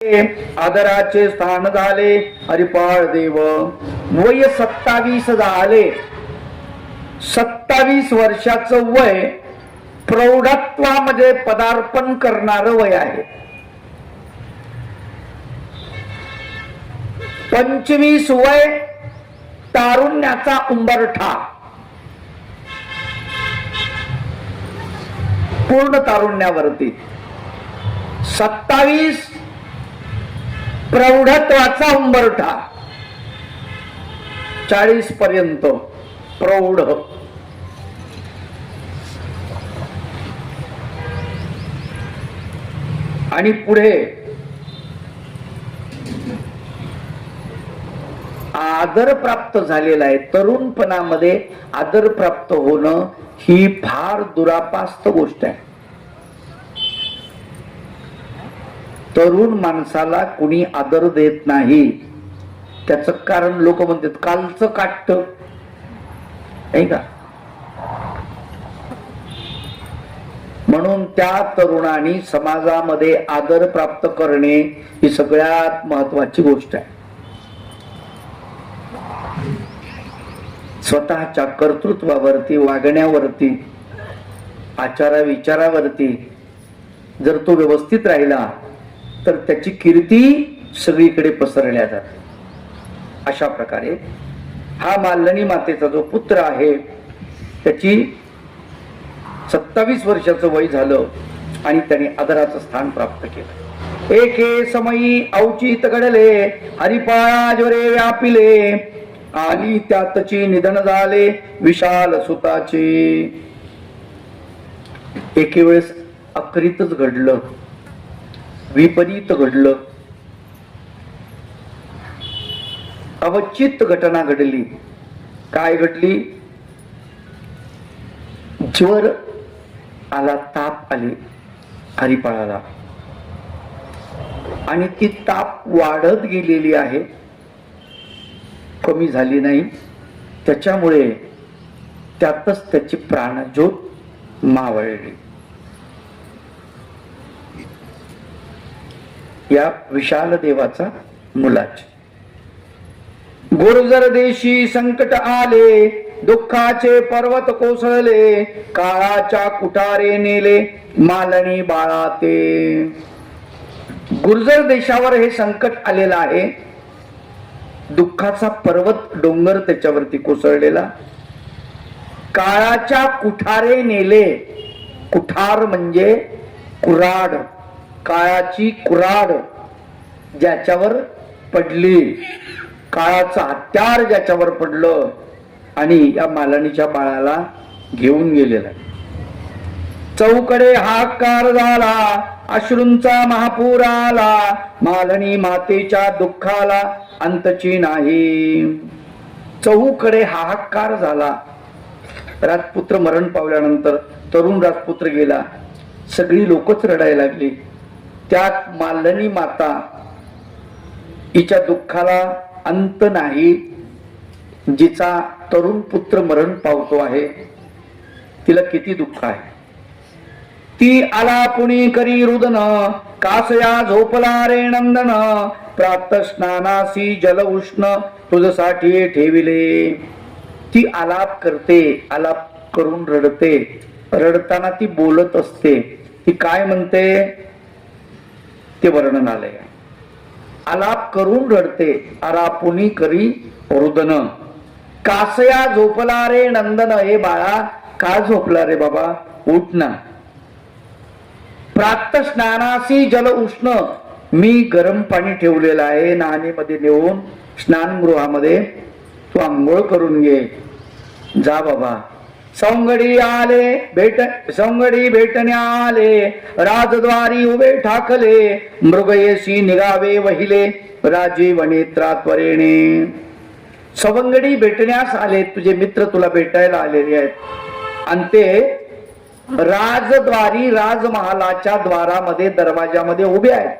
आदराचे स्थान झाले हरिपाळ देव. वय 27 झाले. 27 वर्षाचं वय प्रौढत्वामध्ये पदार्पण करणार वय आहे. 25 वय तारुण्याचा उंबरठा, पूर्ण तारुण्यावरती. 27 प्रौढत्वाचा उंबरठा, 40 पर्यंत प्रौढ. आणि पुढे आदर प्राप्त झालेला आहे. तरुणपणामध्ये आदर प्राप्त होणं ही फार दुरापास्त गोष्ट आहे. तरुण माणसाला कुणी आदर देत नाही. त्याचं कारण लोक म्हणतात कालचं काट नाही का. म्हणून त्या तरुणांनी समाजामध्ये आदर प्राप्त करणे ही सगळ्यात महत्वाची गोष्ट आहे. स्वतःच्या कर्तृत्वावरती, वागण्यावरती, आचारा विचारावरती जर तो व्यवस्थित राहिला तर त्याची कीर्ती सगळीकडे पसरल्या जाते. अशा प्रकारे हा मालणी मातेचा जो पुत्र आहे त्याची 27 वर्षाचं वय झालं आणि त्याने आदराचं स्थान प्राप्त केलं. एके समयी औचित घडले हरिपाळा ज्वरे व्यापिले, आणि त्यातची निधन झाले विशाल सुताचे. एके वेळेस अकरीतच घडलं, विपरीत घडलं, अवचित घटना घडली. काय घडली? ज्वर आला, ताप आली हरिपाळाला, आणि ती ताप वाढत गेलेली आहे, कमी झाली नाही. त्याच्यामुळे त्यातच त्याची प्राणज्योत मावळली. या विशाल देवाचा मुलाच. गुर्जर देशी संकट आले, दुःखाचे पर्वत कोसळले, काळाच्या कुठारे नेले मालणी बाळा ते. गुर्जर देशावर हे संकट आलेलं आहे. दुःखाचा पर्वत डोंगर त्याच्यावरती कोसळलेला. काळाच्या कुठारे नेले. कुठार म्हणजे कुऱ्हाड, काळाची कुऱ्हाड ज्याच्यावर पडली, काळाचं हत्यार ज्याच्यावर पडलं आणि या मालणीच्या बाळाला घेऊन गेलेला. चौकडे हाकार झाला, अश्रूंचा महापूर आला, मालणी मातेच्या दुःखाला अंतची नाही. चौकडे हाहाकार झाला. राजपुत्र मरण पावल्यानंतर तरुण राजपुत्र गेला, सगळी लोकच रडायला लागली. त्यात मालणी माता हिच्या दुःखाला अंत नाही. जिचा तरुण पुत्र मरण पावतो आहे तिला किती दुःख आहे. ती आला पुणी करी रुदन, कासया झोपला रे नंदन, प्रात स्नानासी जल उष्ण तुझसाठी ठेविले. ती आलाप करते, आलाप करून रडते. रडताना ती बोलत असते. ती काय म्हणते ते वर्णन आलंय. आलाप करून रडते. आरापुनी करी रुदन, कासया झोपला रे नंदन. हे बाळा का झोपला रे बाबा, उठ ना. प्रात स्नानासी जल उष्ण, मी गरम पाणी ठेवलेलं आहे नाहनीमध्ये नेऊन स्नानगृहामध्ये, तू आंघोळ करून घे. जा बाबा. सौंगडी आले सौंगडी भेटण्या आले, राजद्वारी उभे ठाकले, मृगयेशी निघावे वहिले राजीव नेत्रात्वरेणे. सवंगडी भेटण्यास आले, तुझे मित्र तुला भेटायला आलेले आहेत. आणि ते राजद्वारी, राजमहालाच्या द्वारामध्ये, दरवाजामध्ये उभे आहेत.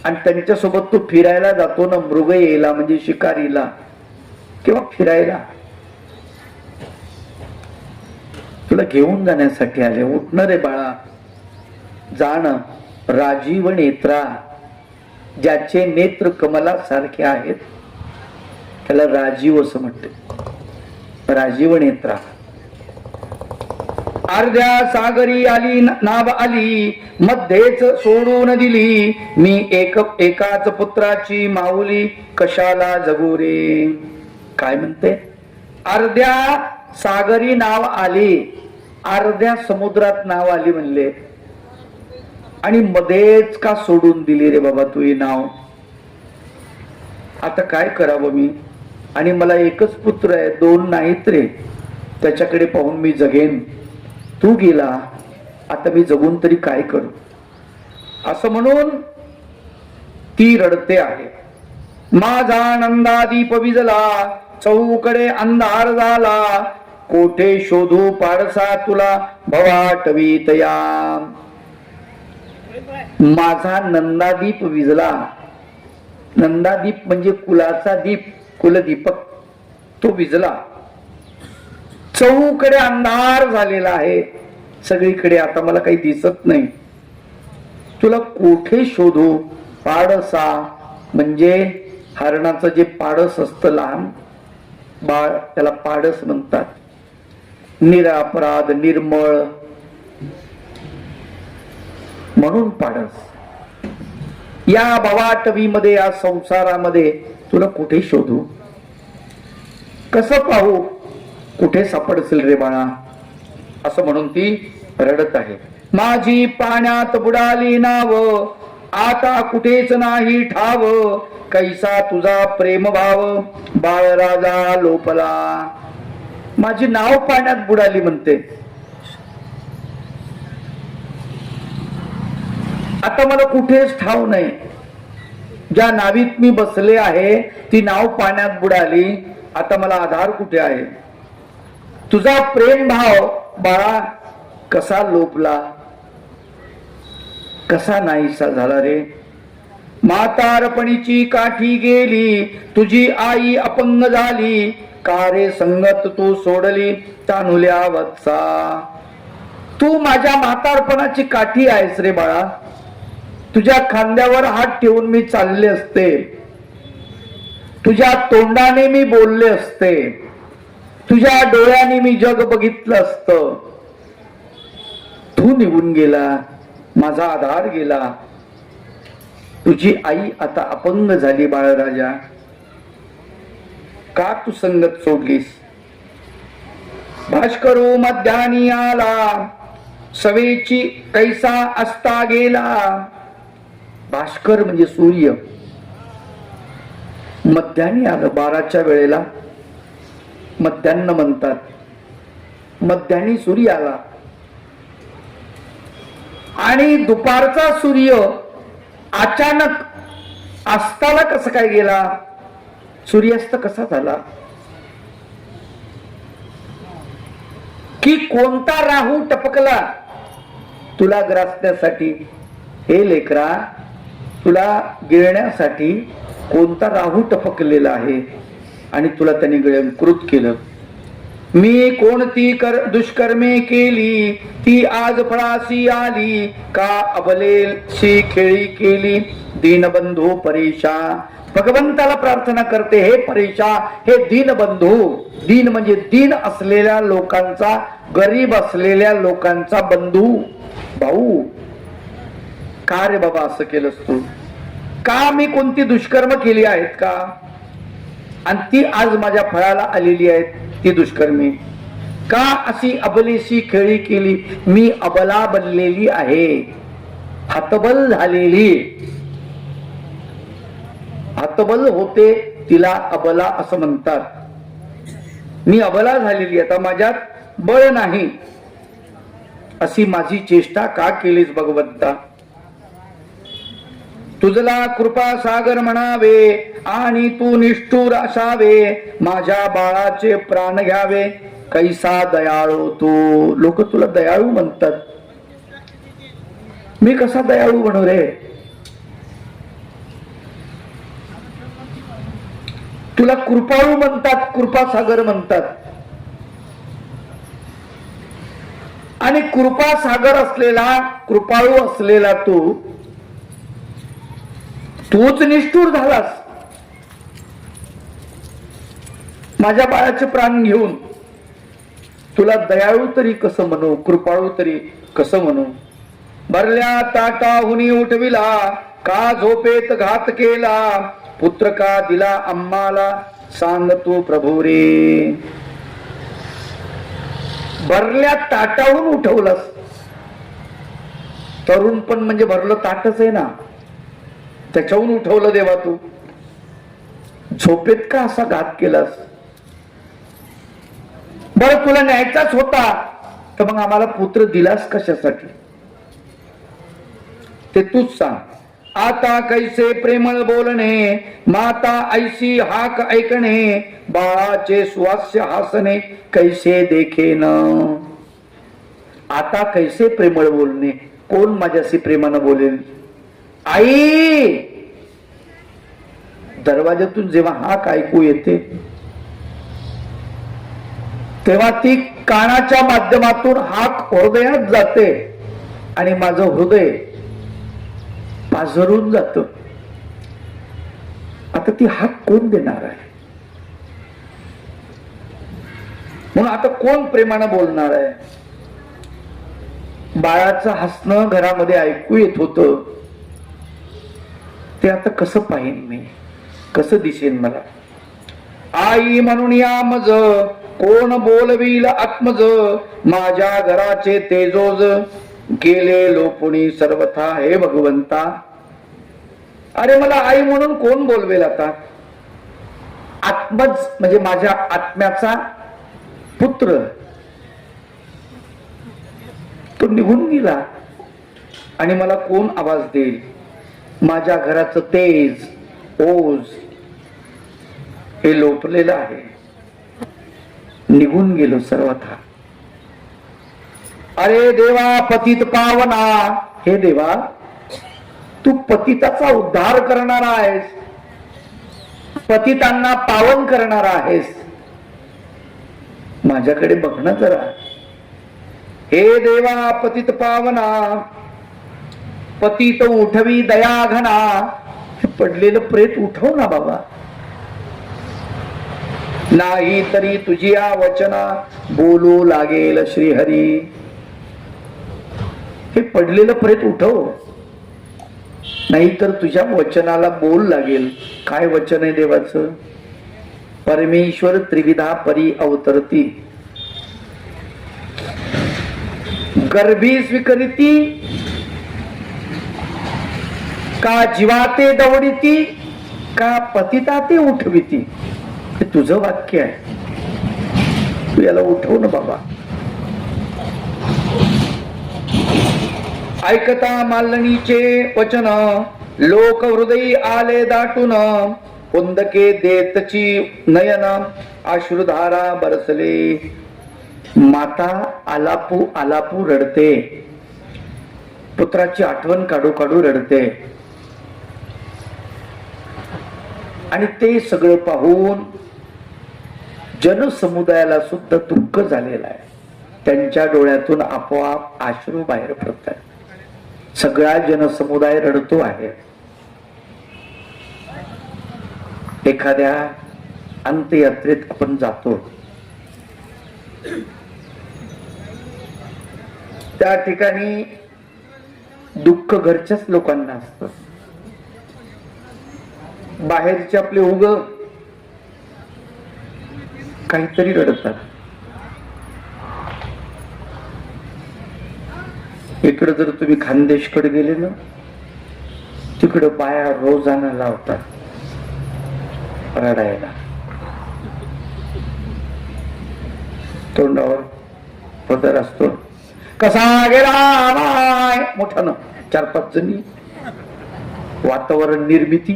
आणि त्यांच्यासोबत तू फिरायला जातो ना, मृगयेला म्हणजे शिकारीला किंवा फिरायला. तुला घेऊन जाण्यासाठी आले. उठणं रे बाळा, जाणं. राजीव नेत्रा, ज्याचे नेत्र कमलासारखे आहेत त्याला राजीव असं म्हणते, राजीव नेत्रा. अर्ध्या सागरी आली नाव आली, मध्येच सोडून दिली, मी एकाच पुत्राची माऊली, कशाला जगू रे. काय म्हणते? अर्ध्या सागरी नाव आली, अर्ध्या समुद्रात नाव आली म्हणले, आणि मध्येच का सोडून दिली रे बाबा तू हे नाव. आता काय करावं मी, आणि मला एकच पुत्र आहे, दोन नाहीत रे, त्याच्याकडे पाहून मी जगेन, तू गेला, आता मी जगून तरी काय करू. असं म्हणून ती रडते आहे. माझा नंदादीप विजला, चौकडे अंधार झाला, कोठे शोधू पाडसा तुला, भवाटवीतया. माझा नंदादीप विजला, नंदादीप म्हणजे कुलाचा दीप, कुलदीपक, तो विजला. चौकडे अंधार झालेला आहे, सगळीकडे आता मला काही दिसत नाही, तुला कोठे शोधू. पाडसा म्हणजे हरणाचं जे पाडस असतं लहान बाळ, त्याला पाडस म्हणतात. निरापराध, निर्मळ, म्हणून पाडस. या भवाटवीमध्ये, या संसारामध्ये तुला कुठे शोधू, कसं पाहू, कुठे सापडशील रे बाळा. असं म्हणून ती रडत आहे. माझी पाण्यात बुडाली नाव, आता कुठेच नाही ठाव, कैसा तुझा प्रेम भाव, बाळराजा लोपला. माझी नाव पाण्यात बुडाली म्हणते, आता मला कुठेच ठाव नाही. ज्या नावीत मी बसले आहे ती नाव पाण्यात बुडाली, आता मला आधार कुठे आहे. तुझा प्रेम भाव बाळा कसा लोपला, कसा नाहीसा झाला रे. म्हातारपणीची काठी गेली, तुझी आई अपंग झाली, का रे संगत तू सोडली, तानुल्या वत्सा. तू माझ्या म्हातारपणाची काठी आहेस रे बाळा, तुझ्या खांद्यावर हात ठेवून मी चालले असते, तुझ्या तोंडाने मी बोलले असते, तुझ्या डोळ्याने मी जग बघितलं असतं. तू निघून गेला, माझा आधार गेला, तुझी आई आता अपंग झाली बाळराजा, का तू संगत सोडलीस. भास्करू मध्यानी आला, सवेची कैसा असता गेला. भास्कर म्हणजे सूर्य, मध्यानी आलं, 12च्या वेळेला मध्यान्न म्हणतात. मध्यानी सूर्य आला, आणि दुपारचा सूर्य अचानक अस्ताला कसं काय गेला, सूर्यास्त कसा झाला, की कोणता राहू टपकला तुला ग्रासण्यासाठी. हे लेकरा, तुला गिळण्यासाठी कोणता राहू टपकलेला आहे, आणि तुला त्याने गिळंकृत केलं. मी कोणती दुष्कर्मे केली, ती आज फळासी आली, का अबलेशी खेळी केली, दीनबंधू परेशा. भगवंताला प्रार्थना करते, हे परेशा, हे दीनबंधू. दीन म्हणजे दीन असलेल्या लोकांचा, गरीब असलेल्या लोकांचा बंधू, भाऊ. का रे बाबा असं केलंस तू, का मी कोणती दुष्कर्म केली आहेत का, आणि ती आज माझ्या फळाला आलेली आहेत ती दुष्कर्मी. का अशी अबलेशी खेळी केली, मी अबला बनलेली आहे, हतबल झालेली. हतबल होते तिला अबला असं म्हणतात. मी अबला झालेली, आता माझ्यात बळ नाही, अशी माझी चेष्टा का केलीस भगवंता. तुझला कृपा सागर म्हणावे, आणि तू निष्ठुर असावे, माझ्या बाळाचे प्राण घ्यावे, कैसा दयाळू तू. लोक तुला दयाळू म्हणतात, मी कसा दयाळू म्हणू रे. तुला कृपाळू म्हणतात, कृपासागर म्हणतात, आणि कृपासागर असलेला, कृपाळू असलेला तू तूच निष्ठुर झालास. माझ्या बाळाचे प्राण घेऊन तुला दयाळू तरी कसं म्हणू, कृपाळू तरी कसं म्हणू. भरल्या ताटाहुनी उठविला, का झोपेत घात केला. पुत्र का दिला आम्हाला, सांग तू प्रभू रे. भरल्या ताटाहून उठवलंस. तरुण पण म्हणजे भरलं ताटच आहे ना, त्याच्याहून उठवलं देवा तू. झोपेत का असा घात केलास. बरं तुला न्यायचाच होता तर मग आम्हाला पुत्र दिलास कशासाठी ते तूच सांग. आता कैसे प्रेमळ बोलणे, माता ऐशी हाक ऐकणे. बाळाचे स्वास्य हासणे, कैसे देखेन. आता कैसे प्रेमळ बोलणे, कोण माझ्याशी प्रेमानं बोलेल. आई, दरवाजातून जेव्हा हाक ऐकू येते तेव्हा ती कानाच्या माध्यमातून हाक हृदयात जाते आणि माझं हृदय पाझरून जात. आता ती हाक कोण देणार आहे. म्हणून आता कोण प्रेमानं बोलणार आहे. बाळाचं हसणं घरामध्ये ऐकू येत होत, ते आता कसं पाहिन मी, कसं दिसेन मला. आई म्हणून या मज, कोण बोलवील आत्मज. माझ्या घराचे तेजोज, गेले लोपुणी सर्वथा हे भगवंता. अरे मला आई म्हणून कोण बोलवेल आता. आत्मज म्हणजे माझ्या आत्म्याचा पुत्र, तो निघून गेला आणि मला कोण आवाज देईल. माझ्या घराचं तेज ओज हे लोपलेलं आहे, निघून गेलो सर्वथा. अरे देवा पतित पावना, हे देवा तू पतिताचा उद्धार करणारा आहेस, पतितांना पावन करणारा आहेस. माझ्याकडे बघणं जरा. हे देवा पतित पावना, पतित उठवी दया घना. पडलेलं प्रेत उठव ना बाबा. नाही तरी तुझी या वचना, बोलू लागेल श्रीहरी. हे पडलेलं प्रेत उठव, नाहीतर तुझ्या वचनाला बोल लागेल. काय वचन आहे देवाचं. परमेश्वर त्रिविधा परी अवतरती, गर्भी स्वीकरिती, का जीवाते दवडिती, का पतिताते उठविती. हे तुझं वाक्य आहे. तू याला उठव ना बाबा. ऐकता मालणीचे वचन, लोक हृदयी आले दाटून. कुंदके देतची नयन, अश्रुधारा बरसले. माता आलापू आलापू रडते, पुत्राची आठवण काढू काढू रडते. आणि ते सगळं पाहून जनसमुदायाला सुद्धा दुःख झालेलं आहे. त्यांच्या डोळ्यातून आपोआप अश्रू बाहेर पडतात. सगळा जनसमुदाय रडतो आहे. एखाद्या अंत्ययात्रेत आपण जातो, त्या ठिकाणी दुःख घरच्याच लोकांना असतं. बाहेरचे आपले उग काहीतरी रडतात. इकडे जर तुम्ही खानदेशकडे गेले ना, तिकडे बाया रोजाना लावतात रडायला. तोंडावर पदर असतो. कसा गेला माय, मोठ्यानं 4-5 जणी. वातावरण निर्मिती.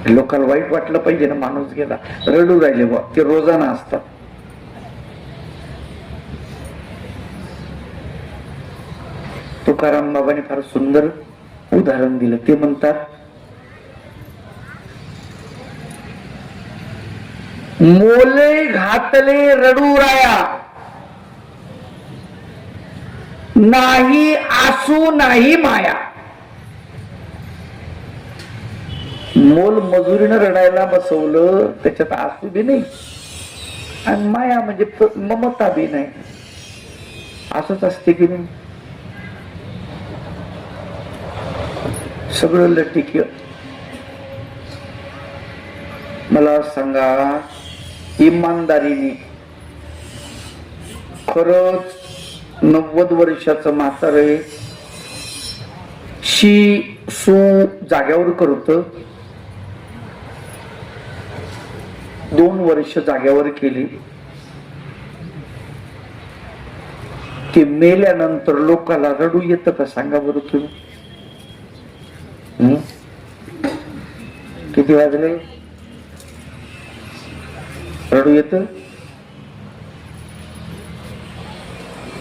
लोकांना वाईट वाटलं पाहिजे ना, माणूस गेला रडू राहिले बा. ते रोजाना असतात. तुकाराम बाबांनी फार सुंदर उदाहरण दिलं. ते म्हणतात, मोले घातले रडू राया, नाही आसू नाही माया. मोल मजुरीनं रडायला बसवलं, त्याच्यात आसू बी नाही आणि माया म्हणजे ममता बी नाही. असंच असते की नाही? सगळं लटिक्य. मला सांगा, इमानदारीने खरंच 90 वर्षाचं म्हातारं शी सू जाग्यावर करत, 2 वर्ष जाग्यावर केली, ते मेल्यानंतर लोकाला रडू येतं का सांगा बरं तुम्ही? किती वाजले? रडू येत?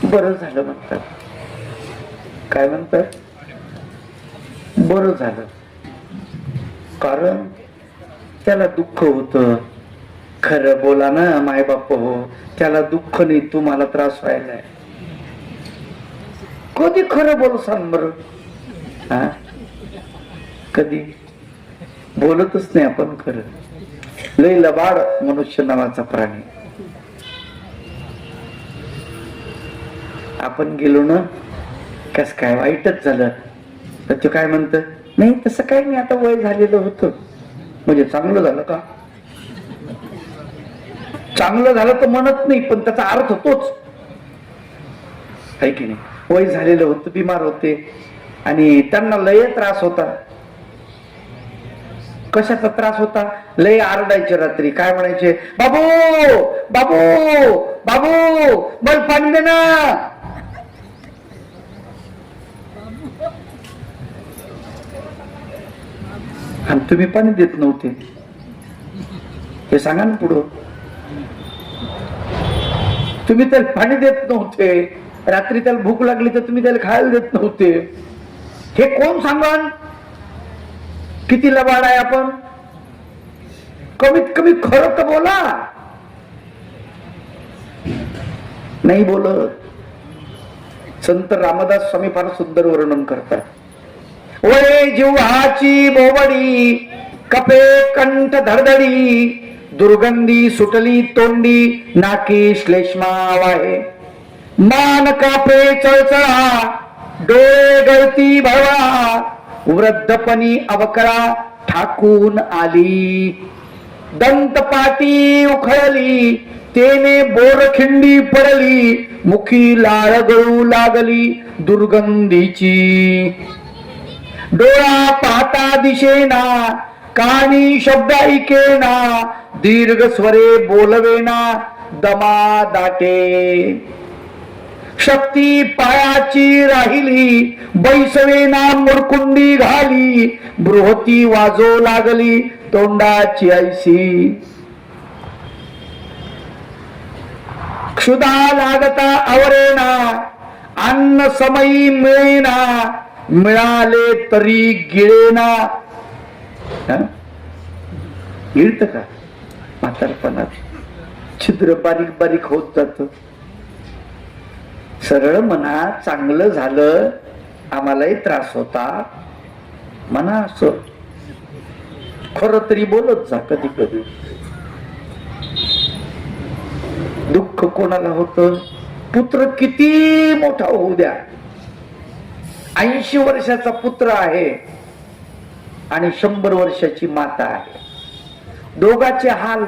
बरं झालं म्हणतात. काय म्हणतात? बरं झालं. कारण त्याला दुःख होत. खरं बोला ना माय बाप हो, त्याला दुःख नाही, तुम्हाला त्रास व्हायलाय. कधी खरं बोल सांग बरं? हा, कधी बोलतच नाही आपण खरं. लय लबाड मनुष्य नावाचा प्राणी. आपण गेलो ना, कस काय वाईटच झालं, तर ते काय म्हणत, नाही तसं काही नाही, आता वय झालेलं होतं. म्हणजे चांगलं झालं का? चांगलं झालं तर म्हणत नाही, पण त्याचा अर्थ तोच आहे की नाही? वय झालेलं होतं, बिमार होते आणि त्यांना लय त्रास होता. कशाचा त्रास होता? लय आरडायचे रात्री. काय म्हणायचे? बाबू बाबू बाबू, मला पाणी दे ना. आणि तुम्ही पाणी देत नव्हते, हे सांगा ना पुढं. तुम्ही त्याला पाणी देत नव्हते, रात्री त्याला भूक लागली तर तुम्ही त्याला खायला देत नव्हते. हे कोण सांगन? किती लबाड आहे आपण? कमीत कमी खरं तर बोला. नाही बोलत. संत रामदास स्वामी फार सुंदर वर्णन करतात. वळे जिव्हाची बोबडी, कपे कंठ धडधडी, दुर्गंधी सुटली तोंडी, नाकी श्लेष्मा वाहे, मान कापे चळचळा, डोळे गळती भरवा, वृद्धपणी अवकळा ठाकून आली, दंतपाटी उखळली, तेने बोरखिंडी पडली, मुखी लाळ गळू लागली दुर्गंधीची, डोळा पाहता दिसेना, कानी शब्द ऐकेना, दीर्घ स्वरे बोलवेना, दमा दाटे, शक्ती पायाची राहिली, बैसवेना मुरकुंडी घाली, बृहती वाजो लागली तोंडाची ऐसी, क्षुधा लागता आवरेना, अन्न समयी मिळेना, मिळाले तरी गिळेना. गिळत का? म्हातारपणात छिद्र बारीक बारीक होत जात. सरळ म्हणा, चांगलं झालं, आम्हालाही त्रास होता म्हणा. असं खरं तरी बोलत जा. कधी कधी दुःख कोणाला होतं? पुत्र किती मोठा होऊ द्या, 80 वर्षाचा पुत्र आहे आणि 100 वर्षाची माता आहे, दोघांचे हाल,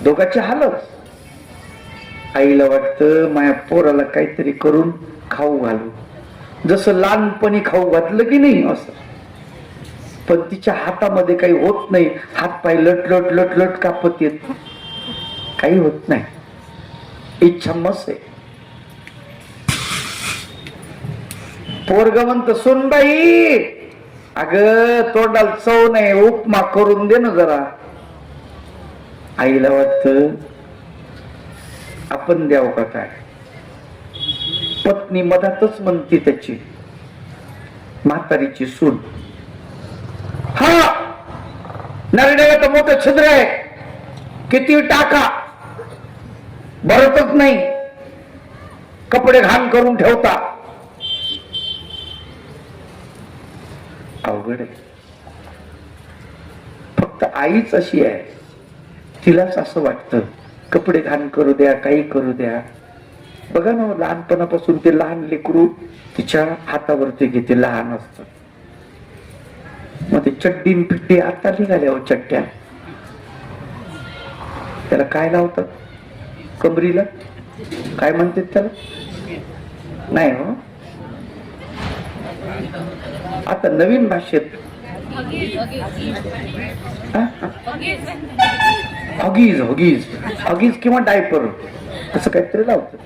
दोघांचे हालच. आईला वाटतं माझ्या पोराला काहीतरी करून खाऊ घालू, जसं लहानपणी खाऊ घातलं की नाही असं. पण तिच्या हातामध्ये काही होत नाही, हात पाय लटलट लटलट कापत येत, काही होत नाही. इच्छा मस्त आहे. पोरग म्हणत, सुनबाई अगं तोंडाला चव नाही, उपमा करून दे ना जरा. आईला वाटत आपण द्याव का काय. पत्नी मधातच म्हणती त्याची म्हातारीची सून, हा नरड्याला तर मोठं छिद्र आहे, किती टाका भरतच नाही, कपडे घाण करून ठेवता. अवघड आहे. आईच अशी आहे, तिलाच असं वाटतं कपडे घाण करू द्या, काही करू द्या. बघा ना, लहानपणापासून ते लहान लेकरू तिच्या हातावरती घेते, लहान असत. मग ते चड्डी पिड्डी आता निघाल्या हो चड्ड्या, त्याला काय लावतात कमरीला, काय म्हणतात त्याला, नाही हो, आता नवीन भाषेत हगीज हगीज हगीज किंवा डायपर असं काहीतरी लावतात.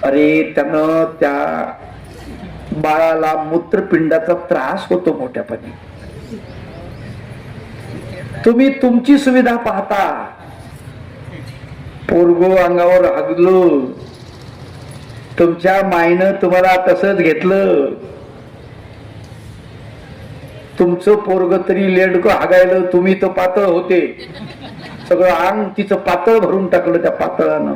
अरे त्यानं त्या बाळाला मूत्रपिंडाचा त्रास होतो मोठ्यापणी. तुम्ही तुमची सुविधा पाहता, पोरगो अंगावर हगलो, तुमच्या मायनं तुम्हाला तसंच घेतलं, तुमचं पोरग तरी लेडकं हागायलं, तुम्ही तर पातळ होते, सगळं अंग तिचं पातळ भरून टाकलं त्या पातळानं.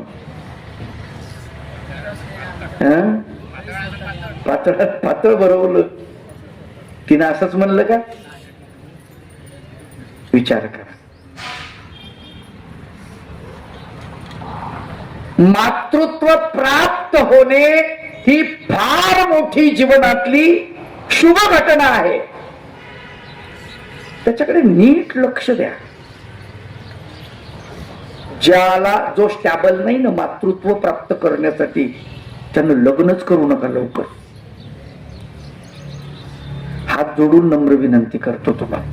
पातळात पातळ भरवलं, तिनं असंच म्हणलं का? विचार करा. मातृत्व प्राप्त होणे ही फार मोठी जीवनातली शुभ घटना आहे. त्याच्याकडे नीट लक्ष द्या. ज्याला जो स्टॅबल नाही ना मातृत्व प्राप्त करण्यासाठी, त्यानं लग्नच करू नका लवकर. हात जोडून नम्र विनंती करतो तुम्हाला.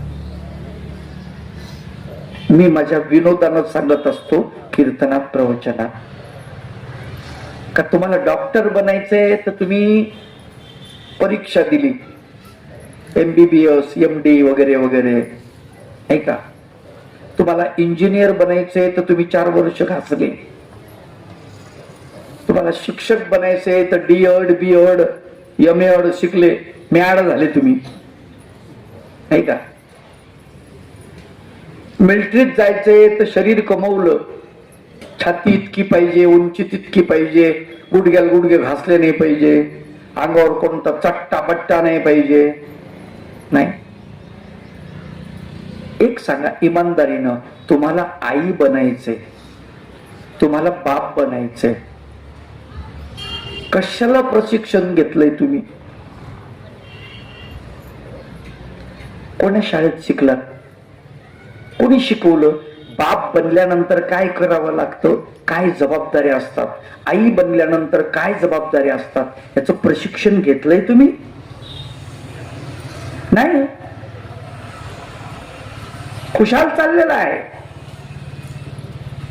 मी माझ्या विनोदानं सांगत असतो कीर्तनात, प्रवचनात, का तुम्हाला डॉक्टर बनायचंय तर तुम्ही परीक्षा दिली, MBBS MD वगैरे वगैरे, नाही का? तुम्हाला इंजिनियर बनायचंय तर तुम्ही 4 वर्ष घासले. तुम्हाला शिक्षक बनायचंय तर D.Ed B.Ed M.Ed शिकले, मॅड झाले तुम्ही, नाही का? मिलिटरीत जायचंय तर शरीर कमवलं, छाती इतकी पाहिजे, उंची तितकी पाहिजे, गुडघ्याला गुडघे घासले नाही पाहिजे, अंगावर कोणता चट्टा बट्टा नाही पाहिजे, नाही. एक सांगा इमानदारीनं, तुम्हाला आई बनायचंय, तुम्हाला बाप बनायचंय, कशाला प्रशिक्षण घेतलंय तुम्ही? कोण्या शाळेत शिकलात? कोणी शिकवलं? बाप बनल्यानंतर काय करावं लागतं, काय जबाबदाऱ्या असतात, आई बनल्यानंतर काय जबाबदाऱ्या असतात, याचं प्रशिक्षण घेतलंय तुम्ही? नाही. खुशाल चाललेला आहे.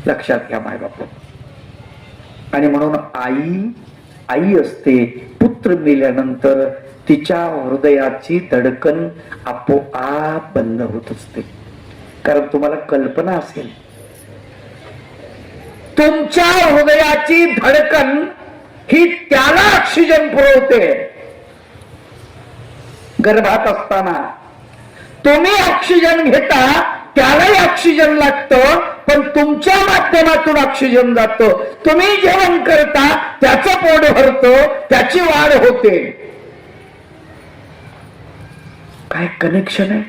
लक्षात घ्या माय बाप. आणि म्हणून आई असते. पुत्र मेल्यानंतर तिच्या हृदयाची धडकन आपोआप बंद होत असते. कारण तुम्हाला कल्पना असेल, तुमच्या हृदयाची धडकन ही त्याला ऑक्सिजन पुरवते. गर्भात असताना तुम्ही ऑक्सिजन घेता, त्यालाही ऑक्सिजन लागतं, पण तुमच्या माध्यमातून ऑक्सिजन जातो. तुम्ही जेवण करता, त्याचं पोट भरतो, त्याची वाढ होते. काय कनेक्शन आहे?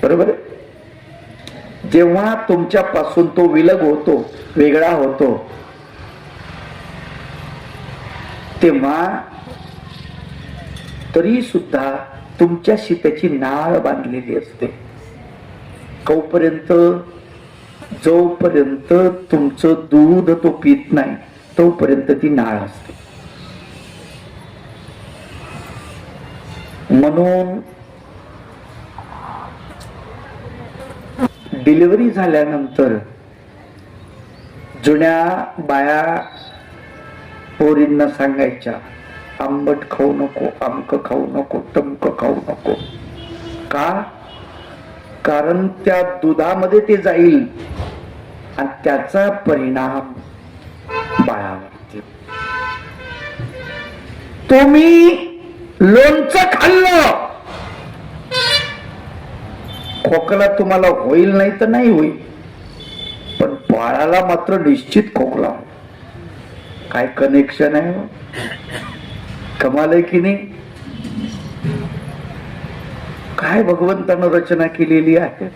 बरोबर. जेव्हा तुमच्यापासून तो विलग होतो, वेगळा होतो, तेव्हा तरी सुद्धा तुमच्याशी त्याची नाळ बांधलेली असते. जोपर्यंत तुमचं दूध तो पित नाही, तोपर्यंत ती नाळ असते. म्हणून डिलिव्हरी झाल्यानंतर जुन्या बाया पोरींना सांगायच्या, आंबट खाऊ नको, आमक खाऊ नको, टमक खाऊ नको. का? कारण त्या दुधामध्ये ते जाईल आणि त्याचा परिणाम बाळावरती. तुम्ही लोणचं खाल्लं, खोकला तुम्हाला होईल नाही तर नाही होईल, पण बाळाला मात्र निश्चित खोकला. काय कनेक्शन आहे? कमाल आहे की नाही? काय भगवंतानं रचना केलेली आहे.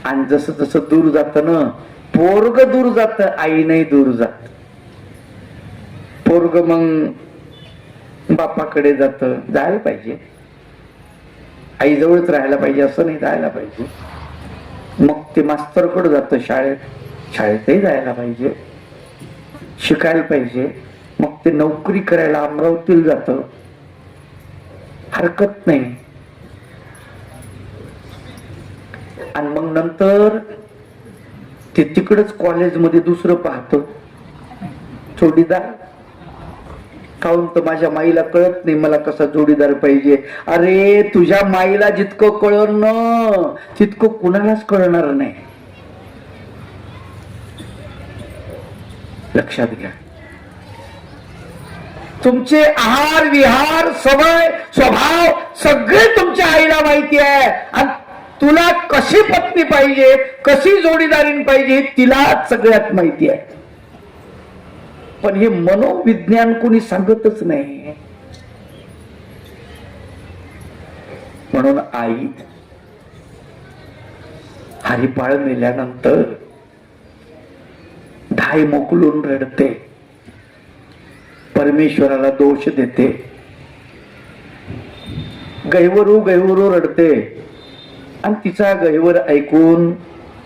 आणि जसं जसं दूर जात ना, पोरग दूर जात, आई नाही दूर जात. पोरग मग बापाकडे जात, जायला पाहिजे, आई जवळच राहायला पाहिजे असं नाही, जायला पाहिजे. मग ते मास्तरकडे जात, शाळेतही जायला पाहिजे, शिकायला पाहिजे. मग ते नोकरी करायला अमरावतीला जात, हरकत नाही. आणि मग नंतर ते तिकडच कॉलेजमध्ये दुसरं पाहतो, जोडीदार. काहून तर माझ्या माईला कळत नाही मला कसा जोडीदार पाहिजे. अरे तुझ्या माईला जितकं कळण तितकं कुणालाच कळणार नाही. लक्षात घ्या. तुमचे आहार विहार सवय स्वभाव सगळे तुमच्या आईला माहिती आहे. आणि तुला कशी पत्नी पाहिजे, कशी जोडीदारीन पाहिजे, तिला सगळ्यात माहिती आहे. पण हे मनोविज्ञान कोणी सांगतच नाही. म्हणून आई हरिपाळ मेल्यानंतर धाय मोकलून रडते, परमेश्वराला दोष देते, गैवरू गैवरू रडते. आणि तिचा गैवर ऐकून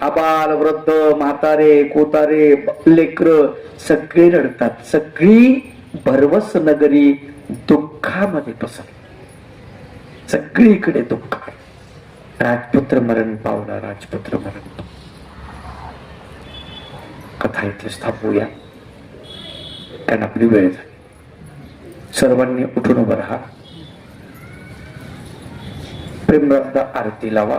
आबाल वृद्ध म्हातारे कोतारे लेकर सगळे रडतात. सगळी भरवस नगरी दुःखामध्ये पसरली. सगळीकडे दुःख. राजपुत्र मरण पावला, राजपुत्र मरण. कथा इथे थांबवूया, कारण आपली वेळ झाली. सर्वांनी उठून उभं राहा. प्रेमरत्न आरती लावा.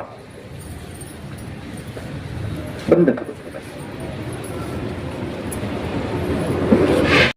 बंद करू.